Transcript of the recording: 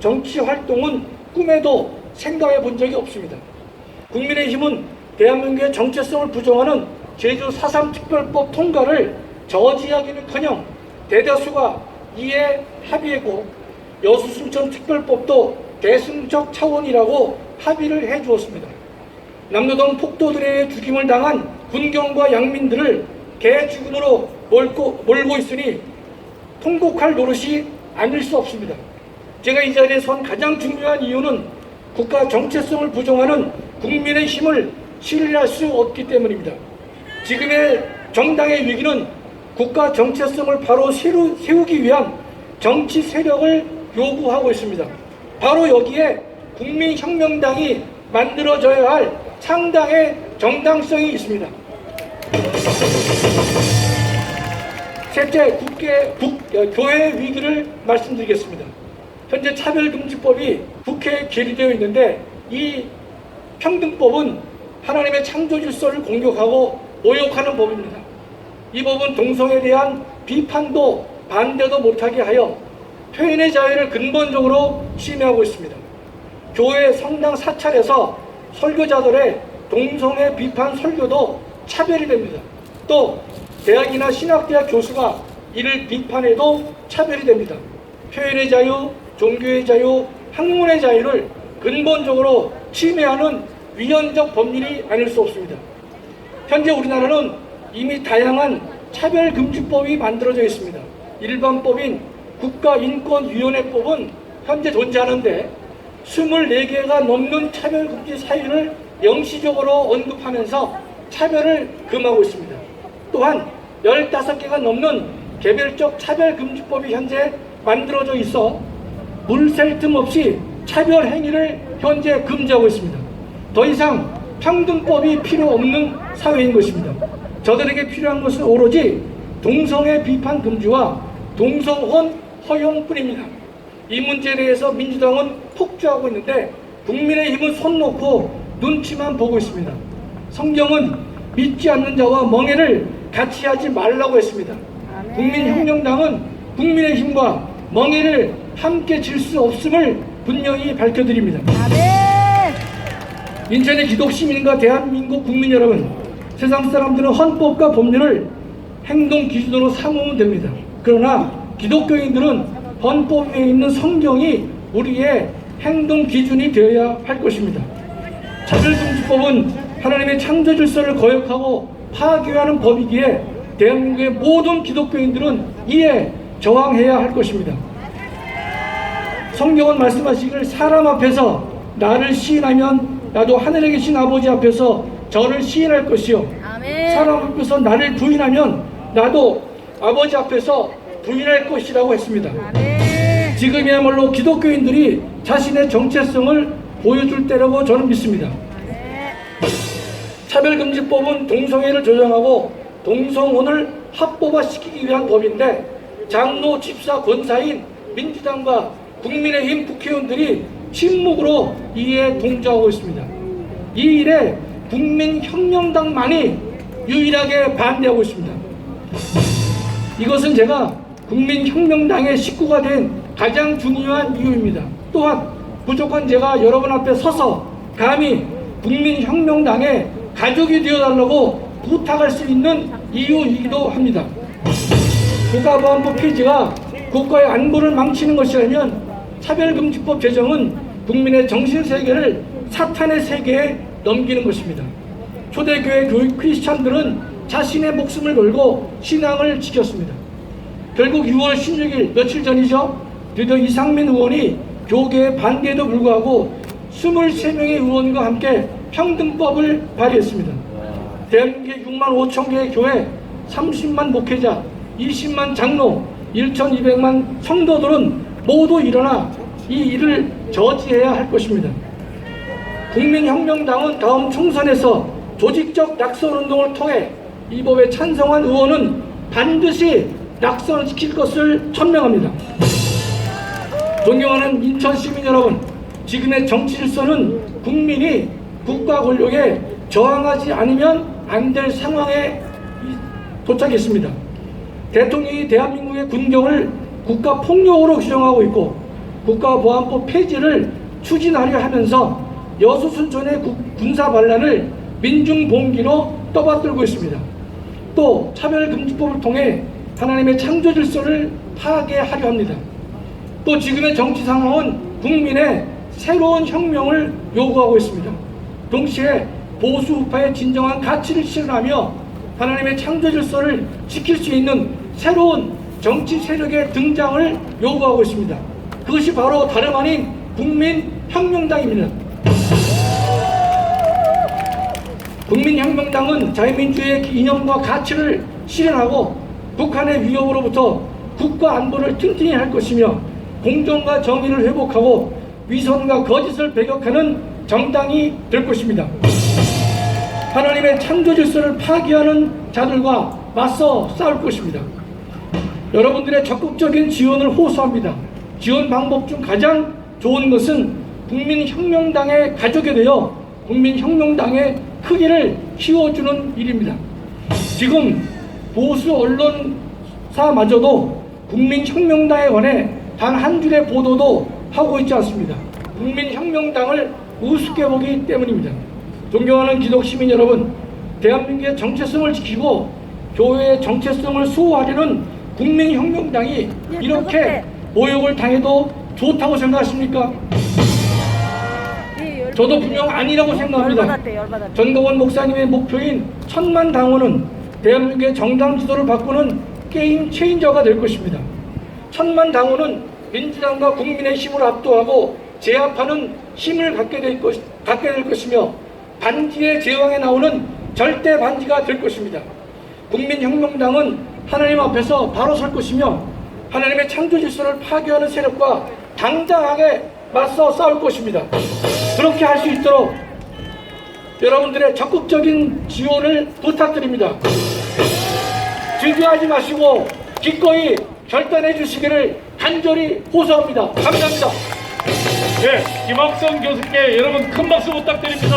정치 활동은 꿈에도 생각해 본 적이 없습니다. 국민의힘은 대한민국의 정체성을 부정하는 제주 4.3 특별법 통과를 저지하기는커녕 대다수가 이에 합의했고 여수순천 특별법도 대승적 차원이라고 합의를 해주었습니다. 남노동 폭도들의 죽임을 당한 군경과 양민들을 개 죽음으로 몰고 있으니 통곡할 노릇이 아닐 수 없습니다. 제가 이 자리에 선 가장 중요한 이유는 국가 정체성을 부정하는 국민의 힘을 신뢰할 수 없기 때문입니다. 지금의 정당의 위기는 국가 정체성을 바로 세우기 위한 정치 세력을 요구하고 있습니다. 바로 여기에 국민혁명당이 만들어져야 할 창당의 정당성이 있습니다. 셋째, 교회 위기를 말씀드리겠습니다. 현재 차별금지법이 국회에 계류되어 있는데 이 평등법은 하나님의 창조 질서를 공격하고 모욕하는 법입니다. 이 법은 동성애에 대한 비판도 반대도 못하게 하여 표현의 자유를 근본적으로 침해하고 있습니다. 교회 성당 사찰에서 설교자들의 동성애 비판 설교도 차별이 됩니다. 또 대학이나 신학대학 교수가 이를 비판해도 차별이 됩니다. 표현의 자유, 종교의 자유, 학문의 자유를 근본적으로 침해하는 위헌적 법률이 아닐 수 없습니다. 현재 우리나라는 이미 다양한 차별금지법이 만들어져 있습니다. 일반법인 국가인권위원회법은 현재 존재하는데 24개가 넘는 차별금지 사유를 명시적으로 언급하면서 차별을 금하고 있습니다. 또한 15개가 넘는 개별적 차별금지법이 현재 만들어져 있어 물샐 틈 없이 차별 행위를 현재 금지하고 있습니다. 더 이상 평등법이 필요 없는 사회인 것입니다. 저들에게 필요한 것은 오로지 동성애 비판 금지와 동성혼 허용뿐입니다. 이 문제에 대해서 민주당은 폭주하고 있는데 국민의힘은 손 놓고 눈치만 보고 있습니다. 성경은 믿지 않는 자와 멍해를 같이 하지 말라고 했습니다. 국민혁명당은 국민의힘과 멍해를 함께 질 수 없음을 분명히 밝혀드립니다. 인천의 기독시민과 대한민국 국민 여러분, 세상 사람들은 헌법과 법률을 행동 기준으로 삼으면 됩니다. 그러나 기독교인들은 헌법 위에 있는 성경이 우리의 행동 기준이 되어야 할 것입니다. 차별금지법은 하나님의 창조 질서를 거역하고 파괴하는 법이기에 대한민국의 모든 기독교인들은 이에 저항해야 할 것입니다. 성경은 말씀하시기를 사람 앞에서 나를 시인하면 나도 하늘에 계신 아버지 앞에서 저를 시인할 것이요 사람 앞에서 나를 부인하면 나도 아버지 앞에서 부인할 것이라고 했습니다. 지금이야말로 기독교인들이 자신의 정체성을 보여줄 때라고 저는 믿습니다. 차별금지법은 동성애를 조장하고 동성혼을 합법화시키기 위한 법인데 장로, 집사, 권사인 민주당과 국민의힘 국회의원들이 침묵으로 이에 동조하고 있습니다. 이 일에 국민혁명당만이 유일하게 반대하고 있습니다. 이것은 제가 국민혁명당의 식구가 된 가장 중요한 이유입니다. 또한 부족한 제가 여러분 앞에 서서 감히 국민혁명당의 가족이 되어달라고 부탁할 수 있는 이유이기도 합니다. 국가보안법 폐지가 국가의 안보를 망치는 것이라면 차별금지법 제정은 국민의 정신세계를 사탄의 세계에 넘기는 것입니다. 초대교회 교육 크리스찬들은 자신의 목숨을 걸고 신앙을 지켰습니다. 결국 6월 16일 며칠 전이죠. 드디어 이상민 의원이 교계의 반대에도 불구하고 23명의 의원과 함께 평등법을 발의했습니다. 대한민국의 6만 5천 개의 교회, 30만 목회자, 20만 장로, 1,200만 성도들은 모두 일어나 이 일을 저지해야 할 것입니다. 국민혁명당은 다음 총선에서 조직적 낙선운동을 통해 이 법에 찬성한 의원은 반드시 낙선시킬 것을 천명합니다. 존경하는 인천 시민 여러분, 지금의 정치 질서는 국민이 국가 권력에 저항하지 않으면 안 될 상황에 도착했습니다. 대통령이 대한민국의 군경을 국가 폭력으로 규정하고 있고 국가보안법 폐지를 추진하려 하면서 여수순천의 군사 반란을 민중봉기로 떠받들고 있습니다. 또 차별금지법을 통해 하나님의 창조 질서를 파괴하려 합니다. 또 지금의 정치 상황은 국민의 새로운 혁명을 요구하고 있습니다. 동시에 보수 우파의 진정한 가치를 실현하며 하나님의 창조 질서를 지킬 수 있는 새로운 정치 세력의 등장을 요구하고 있습니다. 그것이 바로 다름 아닌 국민혁명당입니다. 국민혁명당은 자유민주주의의 이념과 가치를 실현하고 북한의 위협으로부터 국가 안보를 튼튼히 할 것이며 공정과 정의를 회복하고 위선과 거짓을 배격하는 정당이 될 것입니다. 하나님의 창조 질서를 파괴하는 자들과 맞서 싸울 것입니다. 여러분들의 적극적인 지원을 호소합니다. 지원 방법 중 가장 좋은 것은 국민혁명당의 가족이 되어 국민혁명당의 크기를 키워주는 일입니다. 지금 보수 언론사마저도 국민혁명당에 관해 단 한 줄의 보도도 하고 있지 않습니다. 국민혁명당을 우습게 보기 때문입니다. 존경하는 기독시민 여러분, 대한민국의 정체성을 지키고 교회의 정체성을 수호하려는 국민혁명당이 이렇게 모욕을 당해도 좋다고 생각하십니까? 저도 분명 아니라고 생각합니다. 전도원 목사님의 목표인 1000만 당원은 대한민국의 정당 지도를 바꾸는 게임 체인저가 될 것입니다. 1000만 당원은 민주당과 국민의힘을 압도하고 제압하는 힘을 갖게 될 것이며 반지의 제왕에 나오는 절대 반지가 될 것입니다. 국민혁명당은 하나님 앞에서 바로 설 것이며 하나님의 창조 질서를 파괴하는 세력과 당당하게 맞서 싸울 것입니다. 그렇게 할 수 있도록 여러분들의 적극적인 지원을 부탁드립니다. 즐겨하지 마시고 기꺼이 결단해 주시기를 간절히 호소합니다. 감사합니다. 네, 김학성 교수께 여러분 큰 박수 부탁드립니다.